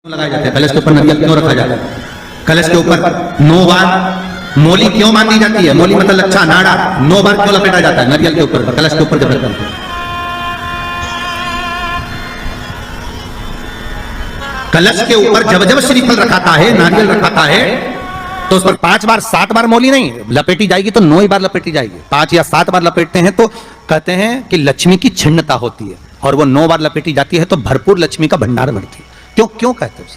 लगाए जाते हैं, कलश के ऊपर नारियल क्यों रखा जाता है? कलश के ऊपर 9 बार मोली क्यों बांधी जाती है? मोली मतलब लच्छा नाड़ा 9 बार क्यों लपेटा जाता है नारियल के ऊपर, कलश के ऊपर जब रखते हैं? कलश के ऊपर जब जब श्रीफल रखाता है, नारियल रखाता है, तो उस पर 5 बार 7 बार मोली नहीं लपेटी जाएगी, तो 9 ही बार लपेटी जाएगी। 5 या 7 बार लपेटते हैं तो कहते हैं कि लक्ष्मी की छिन्नता होती है, और वो 9 बार लपेटी जाती है तो भरपूर लक्ष्मी का भंडार बढ़ती है। क्यों क्यों कहते हैं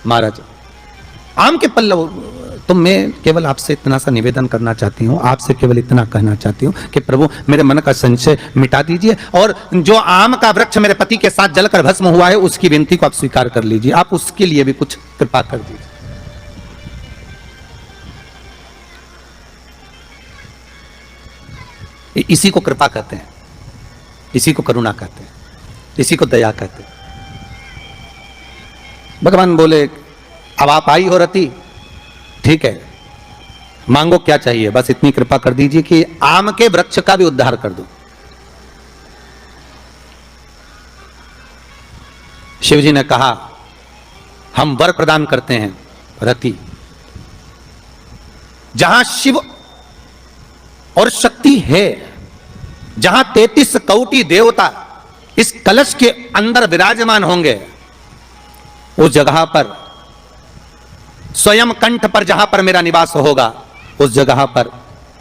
महाराज? आम के पल्लव, तो मैं केवल आपसे इतना सा निवेदन करना चाहती हूँ, आपसे केवल इतना कहना चाहती हूँ कि प्रभु मेरे मन का संशय मिटा दीजिए, और जो आम का वृक्ष मेरे पति के साथ जलकर भस्म हुआ है उसकी विनती को आप स्वीकार कर लीजिए। आप उसके लिए भी कुछ कृपा कर दीजिए। इसी को कृपा कहते हैं, इसी को करुणा कहते हैं, इसी को दया कहते हैं। भगवान बोले अब आप आई हो रति, ठीक है, मांगो क्या चाहिए, बस इतनी कृपा कर दीजिए कि आम के वृक्ष का भी उद्धार कर दो। शिव जी ने कहा हम वर प्रदान करते हैं रति, जहां शिव और शक्ति है, जहां 33 कोटि देवता इस कलश के अंदर विराजमान होंगे, उस जगह पर स्वयं कंठ पर जहां पर मेरा निवास होगा, उस जगह पर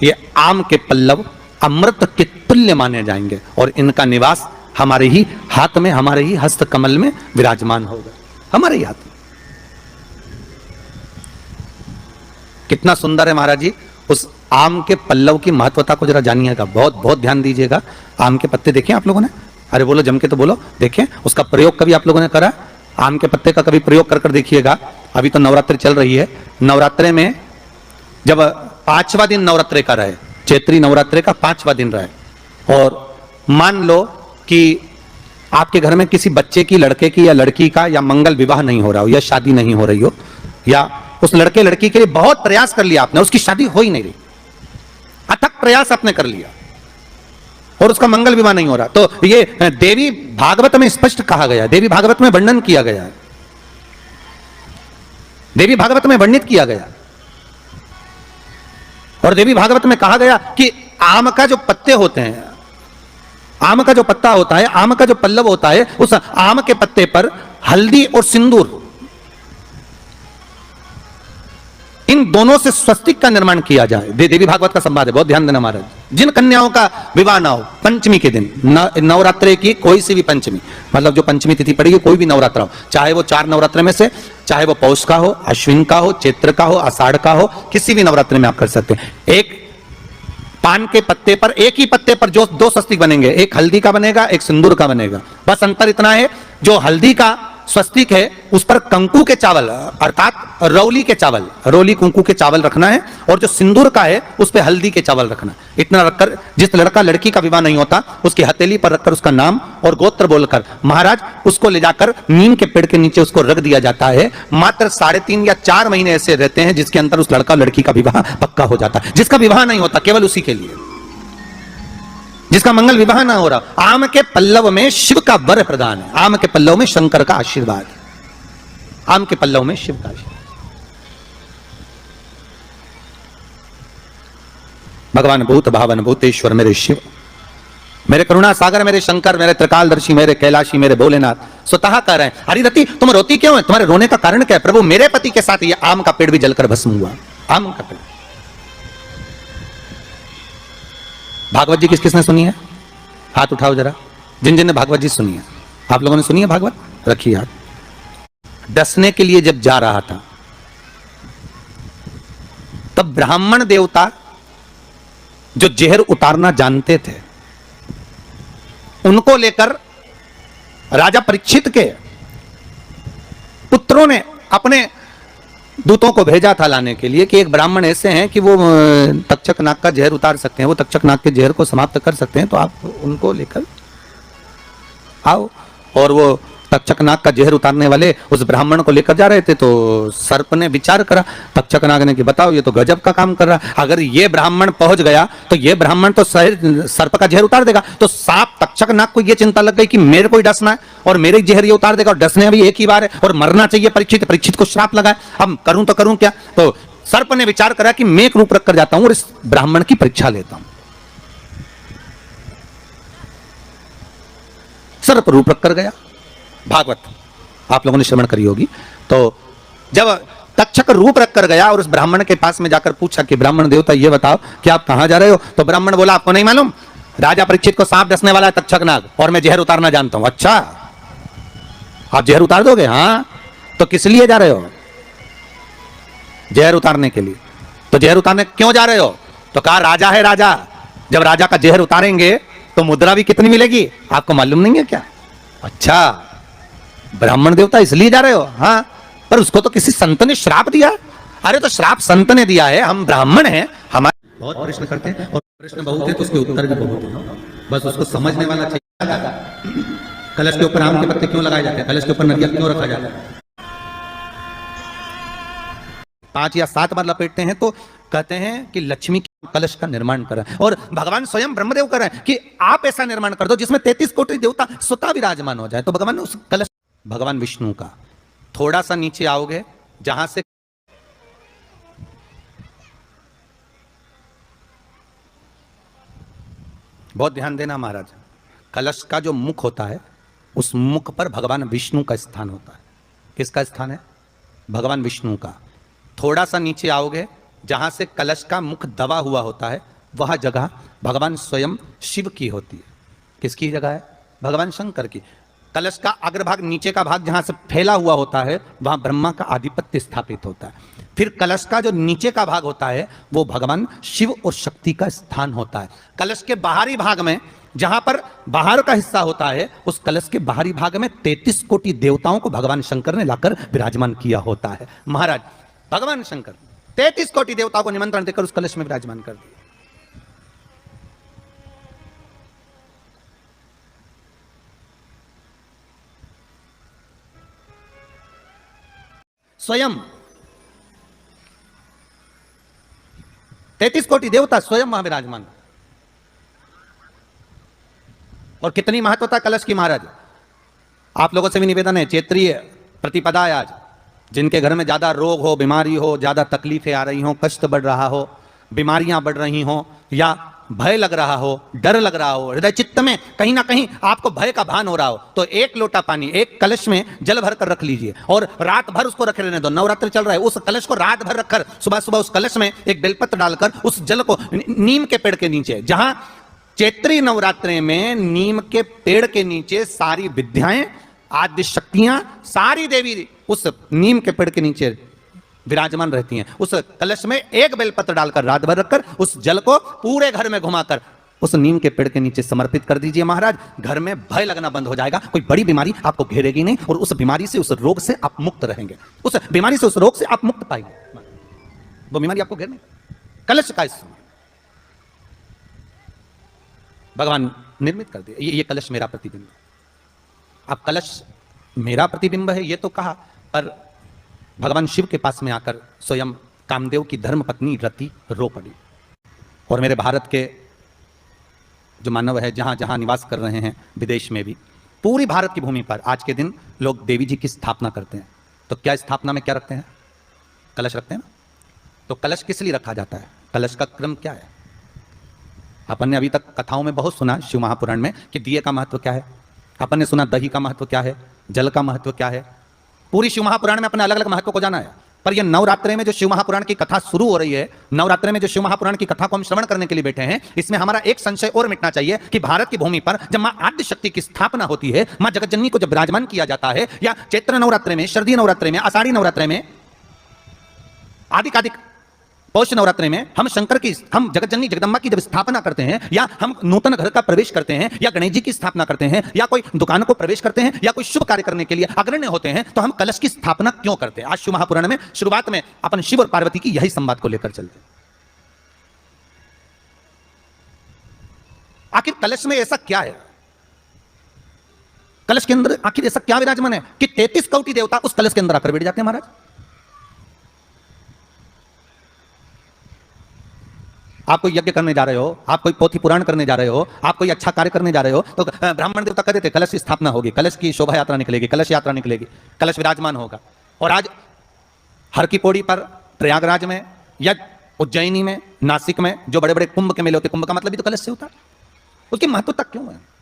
ये आम के पल्लव अमृत के तुल्य माने जाएंगे, और इनका निवास हमारे ही हाथ में, हमारे ही हस्त कमल में विराजमान होगा, हमारे ही हाथ में। कितना सुंदर है महाराज जी। उस आम के पल्लव की महत्वता को जरा जानिएगा, बहुत बहुत ध्यान दीजिएगा। आम के पत्ते देखें आप लोगों ने? अरे बोलो जम के तो बोलो। देखें उसका प्रयोग कभी आप लोगों ने करा? आम के पत्ते का कभी प्रयोग कर देखिएगा। अभी तो नवरात्रि चल रही है, नवरात्रे में जब 5वां दिन नवरात्रे का रहे, चैत्री नवरात्रे का 5वां दिन रहे, और मान लो कि आपके घर में किसी बच्चे की, लड़के की या लड़की का या मंगल विवाह नहीं हो रहा हो, या शादी नहीं हो रही हो, या उस लड़के लड़की के लिए बहुत प्रयास कर लिया आपने, उसकी शादी हो ही नहीं रही, अथक प्रयास आपने कर लिया और उसका मंगल विवाह नहीं हो रहा, तो ये देवी भागवत में स्पष्ट कहा गया, देवी भागवत में वर्णन किया गया है, देवी भागवत में वर्णित किया गया, और देवी भागवत में कहा गया कि आम का जो पत्ते होते हैं, आम का जो पत्ता होता है, आम का जो पल्लव होता है, उस आम के पत्ते पर हल्दी और सिंदूर, इन दोनों से स्वस्तिक का निर्माण किया जाए। देवी भागवत का संवाद है, बहुत ध्यान देना महाराज। जिन कन्याओं का विवाह ना हो, पंचमी के दिन, नवरात्रे की कोई सी भी पंचमी, मतलब जो पंचमी तिथि पड़ेगी, कोई भी नवरात्रा हो, चाहे वो 4 नवरात्रे में से, चाहे वो पौष का हो, अश्विन का हो, चैत्र का हो, आषाढ़ का हो, किसी भी नवरात्रे में आप कर सकते हैं। एक पान के पत्ते पर, एक ही पत्ते पर जो 2 स्वस्तिक बनेंगे, एक हल्दी का बनेगा, एक सिंदूर का बनेगा। बस अंतर इतना है, जो हल्दी का स्वस्तिक है उस पर कंकु के चावल, अर्थात रौली के चावल, रौली कुंकू के चावल रखना है, और जो सिंदूर का है उस पे हल्दी के चावल रखना। इतना रखकर जिस लड़का लड़की का विवाह नहीं होता, उसकी हथेली पर रखकर उसका नाम और गोत्र बोलकर महाराज उसको ले जाकर नीम के पेड़ के नीचे उसको रख दिया जाता है। मात्र 3.5 या 4 महीने ऐसे रहते हैं जिसके अंदर उस लड़का लड़की का विवाह पक्का हो जाता है। जिसका विवाह नहीं होता केवल उसी के लिए, जिसका मंगल विवाह ना हो रहा। आम के पल्लव में शिव का वर प्रदान है, आम के पल्लव में शंकर का आशीर्वाद है, आम के पल्लव में शिव का आशीर्वाद। भगवान भूत भावन भूतेश्वर मेरे शिव, मेरे करुणा सागर, मेरे शंकर, मेरे त्रिकालदर्शी, मेरे कैलाशी, मेरे भोलेनाथ स्वतः कह रहे हैं, हरी रति तुम रोती क्यों है, तुम्हारे रोने का कारण क्या है? प्रभु मेरे पति के साथ ये आम का पेड़ भी जलकर भस्म हुआ, आम का पेड़। भागवत जी किस किसने सुनी है? हाथ उठाओ जरा, जिन जिन ने भागवत जी सुनी है। आप लोगों ने सुनी है भागवत? रखिए हाथ। डसने के लिए जब जा रहा था, तब ब्राह्मण देवता जो जहर उतारना जानते थे, उनको लेकर राजा परीक्षित के पुत्रों ने अपने दूतों को भेजा था लाने के लिए कि एक ब्राह्मण ऐसे हैं कि वो तक्षक नाग का जहर उतार सकते हैं, वो तक्षक नाग के जहर को समाप्त कर सकते हैं, तो आप उनको लेकर आओ। और वो तक्षक नाग का जहर उतारने वाले उस ब्राह्मण को लेकर जा रहे थे, तो सर्प ने विचार करा, तक्षक नाग ने कि बताओ ये तो गजब का काम कर रहा है, अगर ये ब्राह्मण पहुंच गया तो ये ब्राह्मण तो सर्प का जहर उतार देगा। तो सांप तक्षक नाग को ये चिंता लग गई कि मेरे को ही डसना है और मेरे जहर ये उतार देगा, और डसने भी एक ही बार है और मरना चाहिए परीक्षित, परीक्षित को श्राप लगा है, अब करूं तो करूं क्या। तो सर्प ने विचार करा कि मैं एक रूप रख कर जाता हूं और इस ब्राह्मण की परीक्षा लेता हूं। सर्प रूप रख कर गया, भागवत आप लोगों ने श्रवण करी होगी। तो जब तक्षक रूप रख कर गया और उस ब्राह्मण के पास में जाकर पूछा कि ब्राह्मण देवता ये बताओ कि आप कहां जा रहे हो, तो ब्राह्मण बोला आपको नहीं मालूम, राजा परीक्षित को सांप डसने वाला है तक्षक नाग और मैं जहर उतारना जानता हूं। अच्छा आप जहर उतार दोगे? हाँ। तो किस लिए जा रहे हो? जहर उतारने के लिए। तो जहर उतारने क्यों जा रहे हो? तो कहा राजा है राजा, जब राजा का जहर उतारेंगे तो मुद्रा भी कितनी मिलेगी आपको मालूम नहीं है क्या? अच्छा ब्राह्मण देवता इसलिए जा रहे हो? हाँ। पर उसको तो किसी संत ने श्राप दिया। अरे तो श्राप संत ने दिया है, हम ब्राह्मण हैं, हमारे बहुत प्रश्न करते हैं और प्रश्न बहुत है तो उसके उत्तर भी बहुत है, बस उसको समझने वाला चाहिए। कलश के ऊपर आम के पत्ते क्यों लगाए जाते हैं? कलश के ऊपर नरियल क्यों रखा जाता है? 5 या 7 बार लपेटते हैं तो कहते हैं कि लक्ष्मी की कलश का निर्माण करें, और भगवान स्वयं ब्रह्मदेव करें कि आप ऐसा निर्माण कर दो जिसमें 33 कोटि देवता स्वतः विराजमान हो जाए। तो भगवान ने उस कलश, भगवान विष्णु का, थोड़ा सा नीचे आओगे जहां से बहुत ध्यान देना महाराज, कलश का जो मुख होता है उस मुख पर भगवान विष्णु का स्थान होता है। किसका स्थान है? भगवान विष्णु का। थोड़ा सा नीचे आओगे जहां से कलश का मुख दबा हुआ होता है वह जगह भगवान स्वयं शिव की होती है। किसकी जगह है? भगवान शंकर की। कलश का अग्रभाग, नीचे का भाग जहां से फैला हुआ होता है वहां ब्रह्मा का आधिपत्य स्थापित होता है। फिर कलश का जो नीचे का भाग होता है वो भगवान शिव और शक्ति का स्थान होता है। कलश के बाहरी भाग में, जहां पर बाहर का हिस्सा होता है, उस कलश के बाहरी भाग में 33 कोटि देवताओं को भगवान शंकर ने लाकर विराजमान किया होता है। महाराज भगवान शंकर 33 कोटि देवताओं को निमंत्रण देकर उस कलश में विराजमान कर दिया। स्वयं 33 कोटि देवता स्वयं वहां विराजमान। और कितनी महत्वता कलश की महाराज। आप लोगों से भी निवेदन है, चैत्रीय प्रतिपदा है आज, जिनके घर में ज्यादा रोग हो, बीमारी हो, ज्यादा तकलीफें आ रही हो, कष्ट बढ़ रहा हो, बीमारियां बढ़ रही हो, या भय लग रहा हो, डर लग रहा हो, हृदय चित्त में कहीं ना कहीं आपको भय का भान हो रहा हो, तो एक लोटा पानी, एक कलश में जल भर कर रख लीजिए और रात भर उसको रखे रहने दो। नवरात्र चल रहा है, उस कलश को रात भर रखकर सुबह सुबह उस कलश में एक बेलपत्र डालकर उस जल को नीम के पेड़ के नीचे, जहां चैत्री नवरात्रि में नीम के पेड़ के नीचे सारी विद्याएं, आदि शक्तियां, सारी देवी उस नीम के पेड़ के नीचे विराजमान रहती हैं। उस कलश में एक बेलपत्र डालकर रात भर रखकर उस जल को पूरे घर में घुमाकर उस नीम के पेड़ के नीचे समर्पित कर दीजिए महाराज। घर में भय लगना बंद हो जाएगा, कोई बड़ी बीमारी आपको घेरेगी नहीं और उस बीमारी से, उस रोग से आप मुक्त रहेंगे। उस बीमारी से, उस रोग से आप मुक्त पाएंगे, वो बीमारी आपको घेरने। कलश का भगवान निर्मित कर दिया। ये कलश मेरा प्रतिबिंब। अब कलश मेरा प्रतिबिंब है ये तो कहा, पर भगवान शिव के पास में आकर स्वयं कामदेव की धर्म पत्नी रति रो पड़ी। और मेरे भारत के जो मानव है, जहां जहां निवास कर रहे हैं, विदेश में भी, पूरी भारत की भूमि पर आज के दिन लोग देवी जी की स्थापना करते हैं। तो क्या स्थापना में क्या रखते हैं? कलश रखते हैं ना। तो कलश किस लिए रखा जाता है? कलश का क्रम क्या है? अपन ने अभी तक कथाओं में बहुत सुना, शिव महापुराण में, कि दिए का महत्व क्या है। अपन ने सुना दही का महत्व क्या है, जल का महत्व क्या है। पूरी शिव महापुराण में अपने अलग अलग महत्व को जाना है। पर यह नवरात्रे में जो शिव महापुराण की कथा शुरू हो रही है, नवरात्रे में जो शिव महापुराण की कथा को हम श्रवण करने के लिए बैठे हैं, इसमें हमारा एक संशय और मिटना चाहिए कि भारत की भूमि पर जब मां आद्य शक्ति की स्थापना होती है, मां जगतजननी को जब विराजमान किया जाता है, या चैत्र नवरात्रे में, शरदीय नवरात्रे में, आषाढ़ी नवरात्रे में, आदि पौष नवरात्रि में हम शंकर की, हम जगतजननी जगदम्बा की जब स्थापना करते हैं, या हम नूतन घर का प्रवेश करते हैं, या गणेश जी की स्थापना करते हैं, या कोई दुकान को प्रवेश करते हैं, या कोई शुभ कार्य करने के लिए अग्रण्य होते हैं, तो हम कलश की स्थापना क्यों करते हैं? आज शिव महापुराण में शुरुआत में अपन शिव और पार्वती की यही संवाद को लेकर चलते हैं। आखिर कलश में ऐसा क्या है? कलश के अंदर आखिर ऐसा क्या विराजमान है कि 33 कोटि देवता उस कलश के अंदर आकर बैठ जाते हैं महाराज। आप कोई यज्ञ करने जा रहे हो, आप कोई पोथी पुराण करने जा रहे हो, आप कोई अच्छा कार्य करने जा रहे हो, तो ब्राह्मण देवता कहते थे कलश की स्थापना होगी, कलश की शोभा यात्रा निकलेगी, कलश यात्रा निकलेगी, कलश विराजमान होगा। और आज हर की पौड़ी पर, प्रयागराज में या उज्जैनी में, नासिक में जो बड़े बड़े कुंभ के मेले होते, कुंभ का मतलब भी तो कलश से होता है। उसकी महत्वता क्यों है?